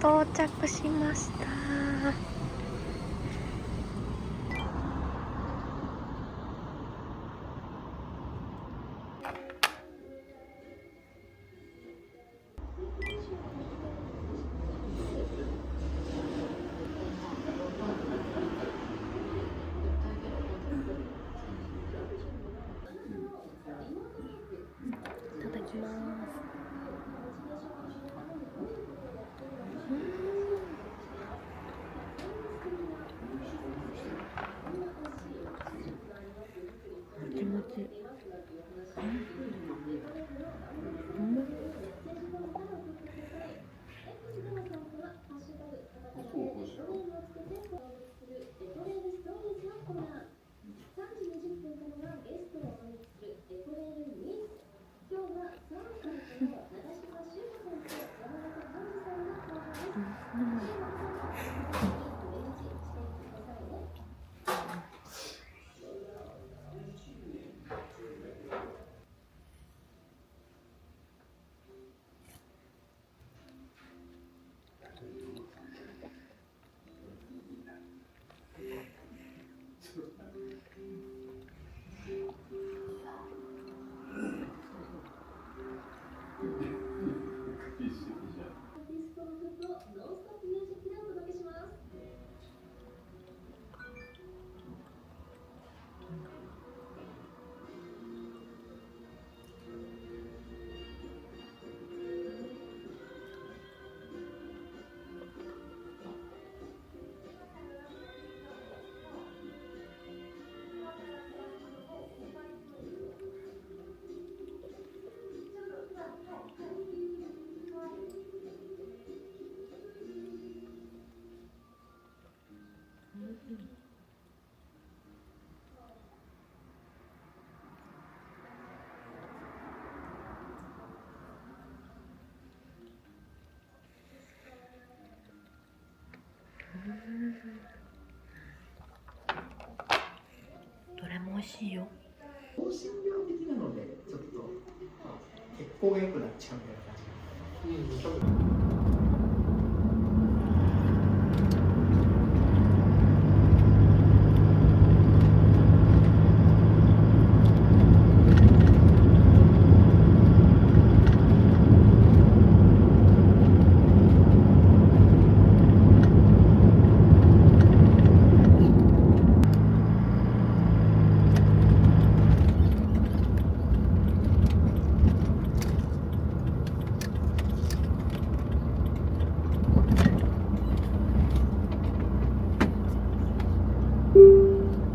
到着しました。いただきます。気持ちいい。どれも美味しいよ。香辛料的なのでちょっと血行が良くなっちゃうみたいな感じ。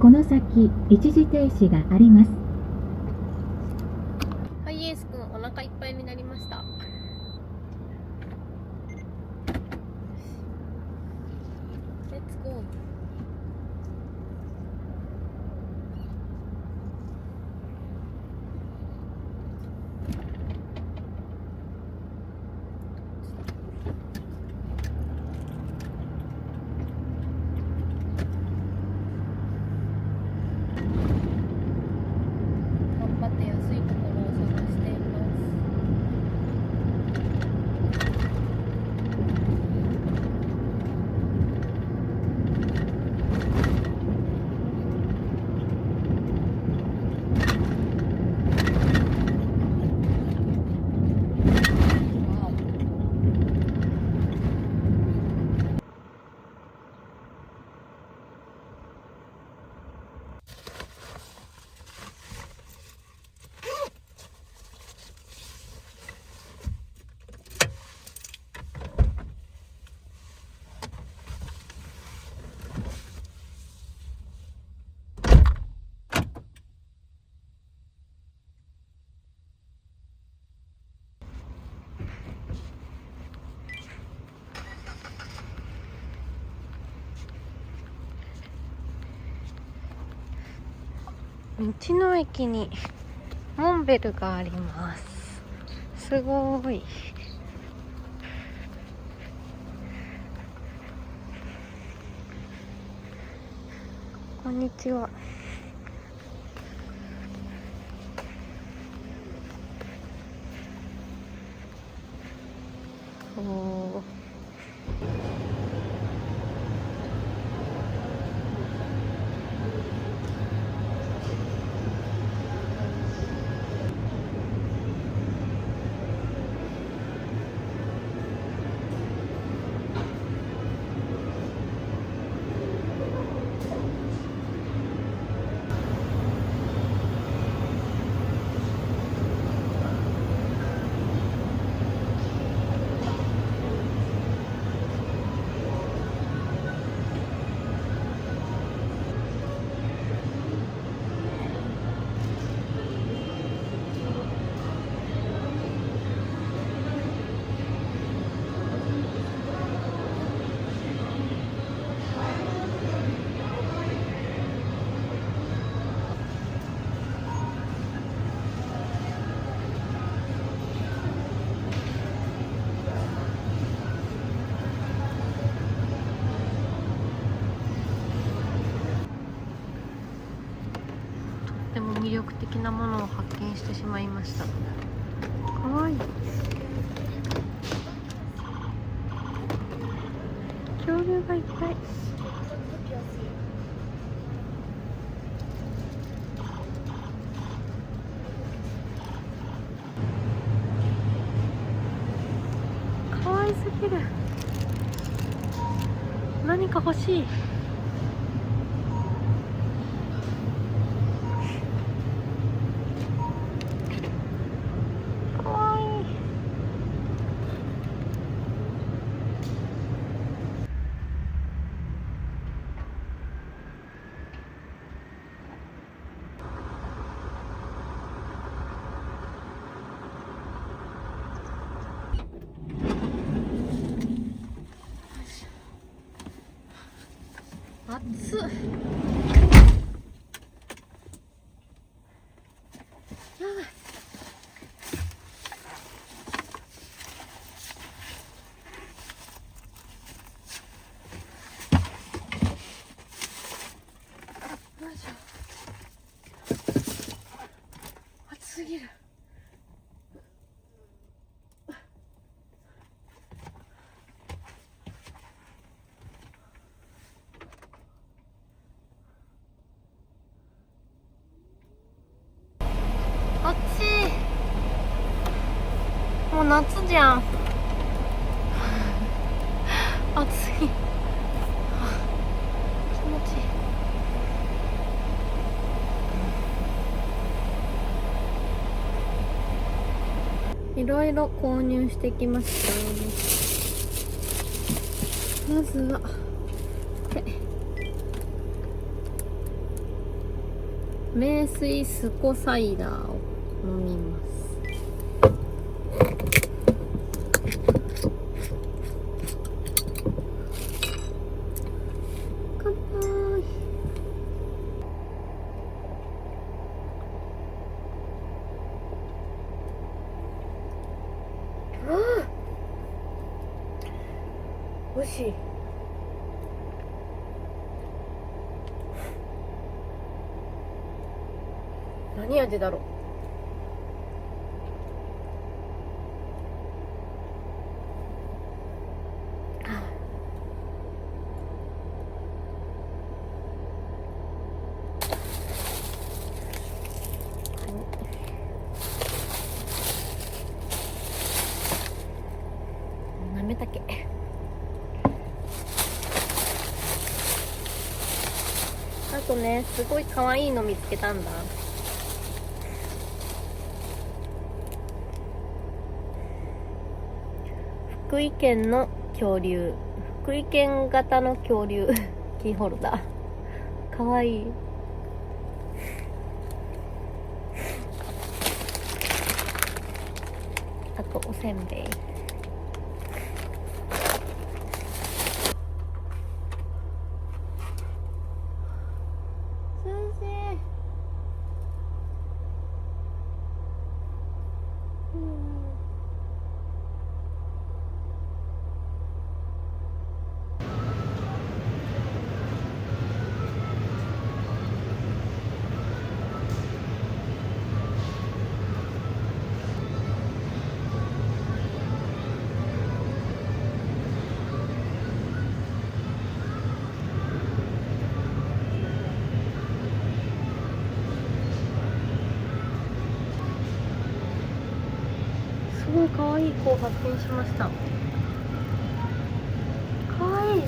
この先一時停止があります。ハイエースくんお腹いっぱいになりました。レッツゴー。頑張って安いところを探しています。道の駅にモンベルがあります。すごい。こんにちは。おー。でも魅力的なものを発見してしまいました。かわいい。恐竜がいっぱい。かわいすぎる。何か欲しい。暑っ。やばい。よいしょ。暑すぎる。暑い。もう夏じゃん。暑すぎ。気持ちいい。いろいろ購入してきました。まずはこれ、名水スコサイダーを飲みます。乾杯。ああ、美味しい。何味だろう。なめたけ。あとね、すごい可愛いの見つけたんだ。福井県の恐竜、福井県型の恐竜キーホルダー、かわいい。あとおせんべい。愛い子を発見しました。かわいい。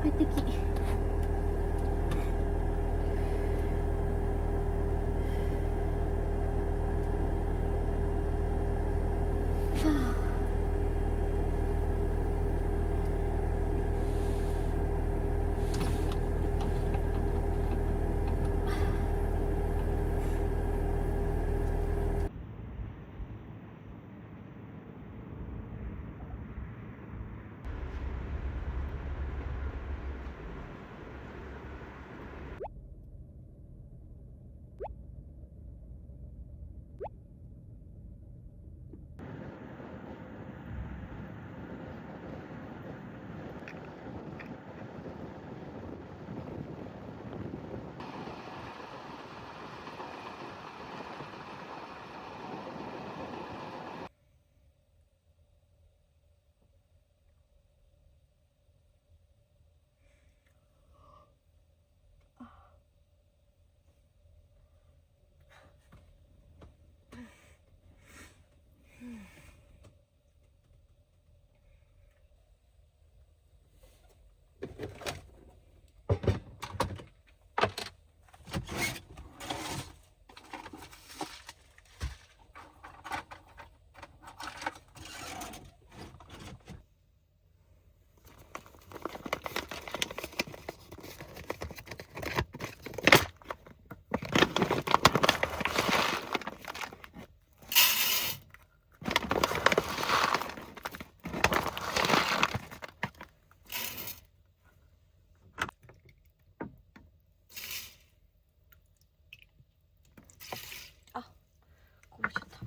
快適。こぼしちゃった。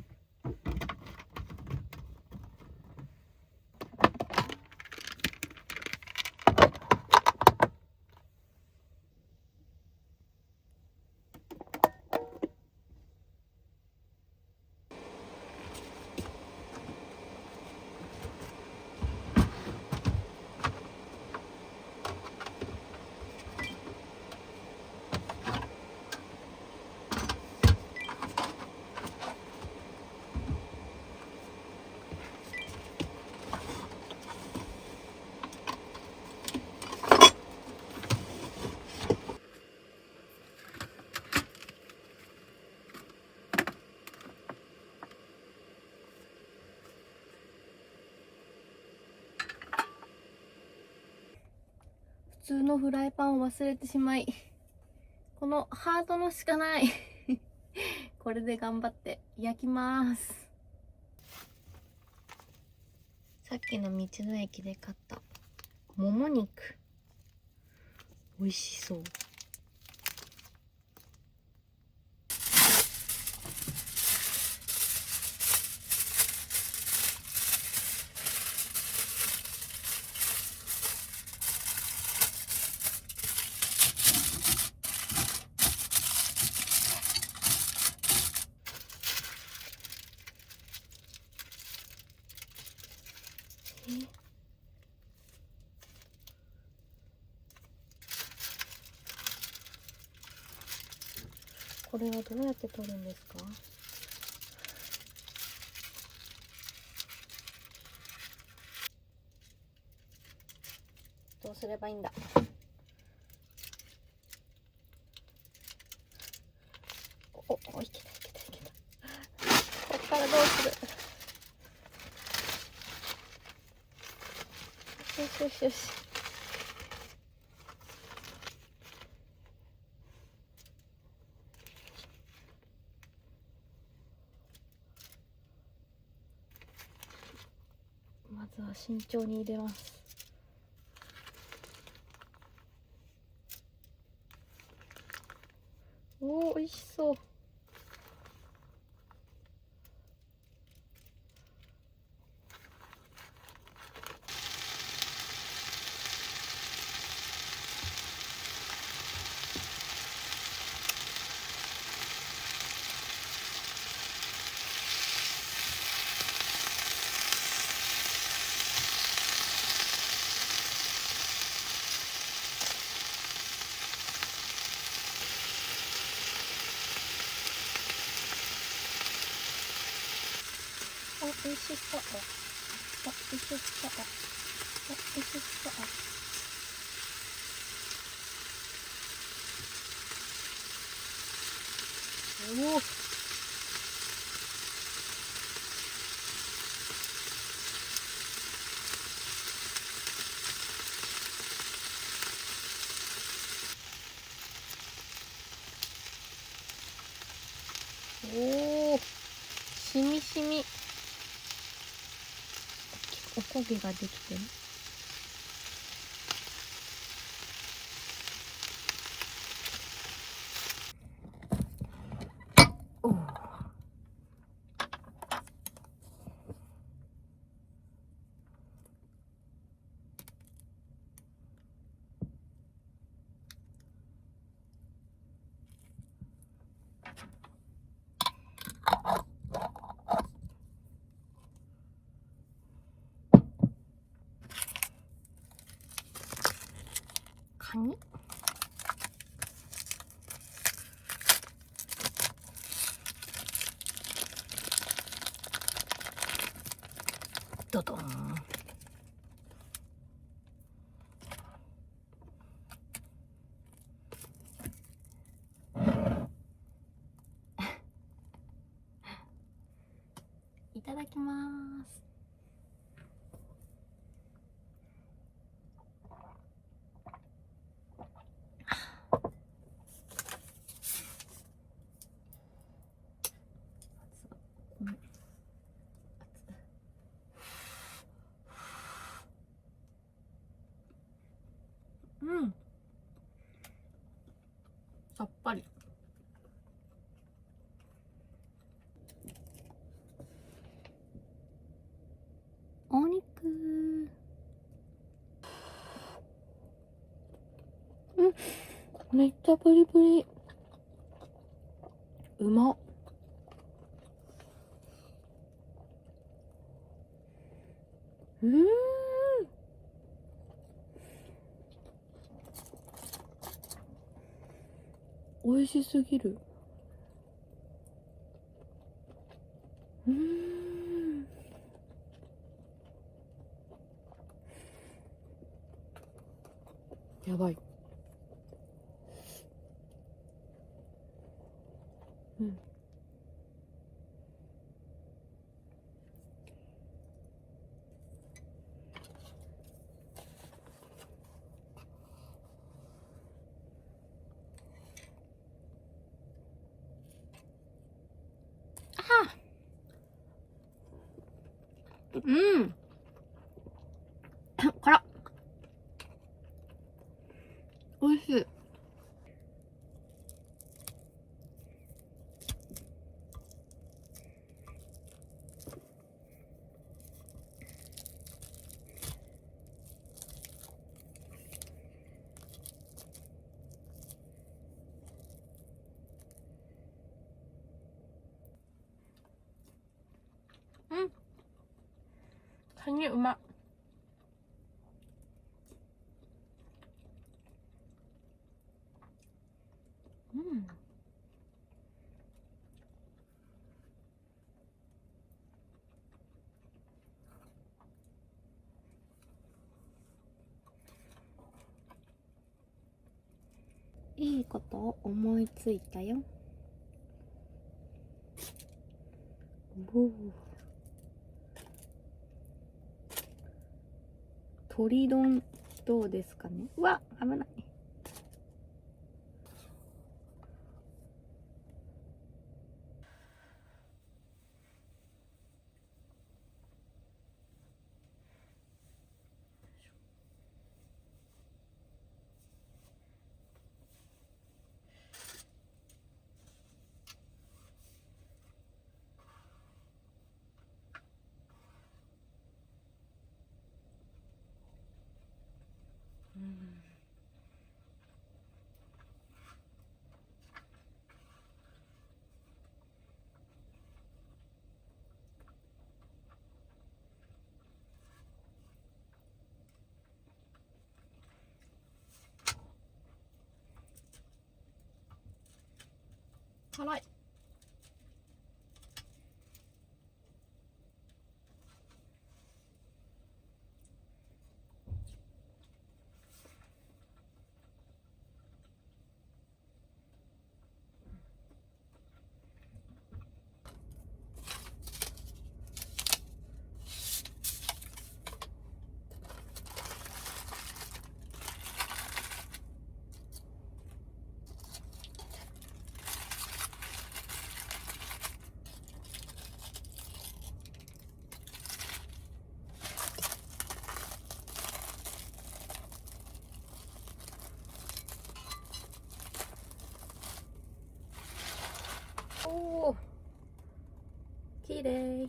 普通のフライパンを忘れてしまい、このハートのしかないこれで頑張って焼きます。さっきの道の駅で買ったもも肉、美味しそう。これはどうやって取るんですか？どうすすればいいんだ。お、いけたいけたいけた。こっからどうする。よしよしよし。まずは慎重に入れます。おー、美味しそう。お、美味しそう。お、美味しそう。お、美味しそう。おお。おお。しみしみ。おこげができてる。おお。カニ。ドドン。いただきます。うん。さっぱり。お肉。うん。めっちゃプリプリ。うまっ。美味しすぎる。やばい。うん。あ。うん。辛っ。美味しい。うん。カニうまっ。うん。こと思いついたよ。おお。鶏丼どうですかね。うわ、危ない。辛い。おお、きれい。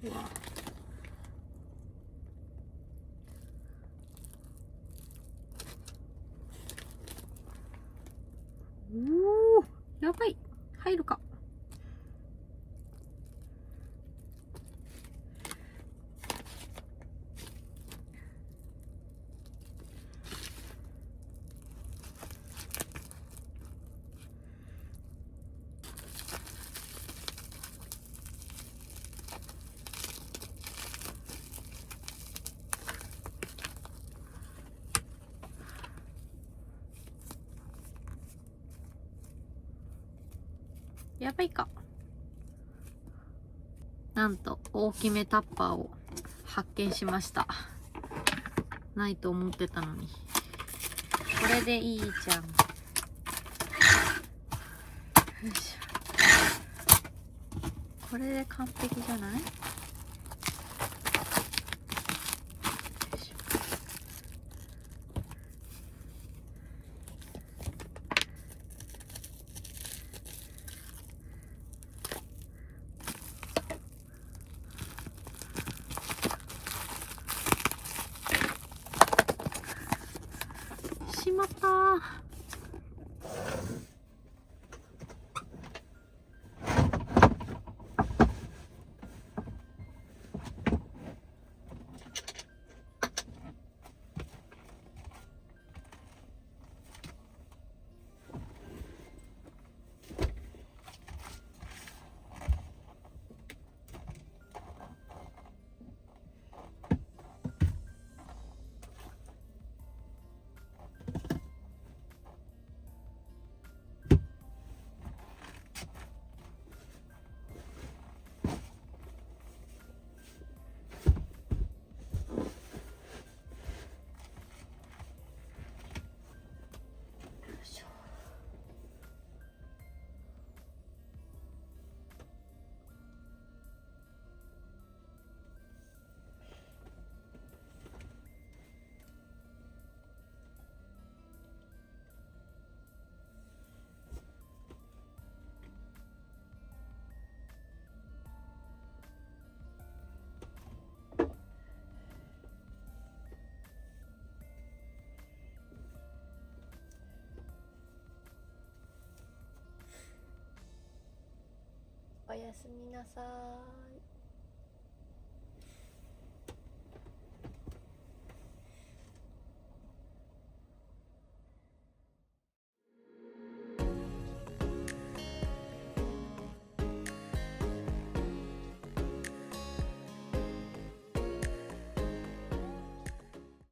うわ。おお、やばい。入るか。やばいか。なんと大きめタッパーを発見しました。ないと思ってたのに。これでいいじゃん。よいしょ。これで完璧じゃない？よいしょ。しまったー。おやすみなさーい。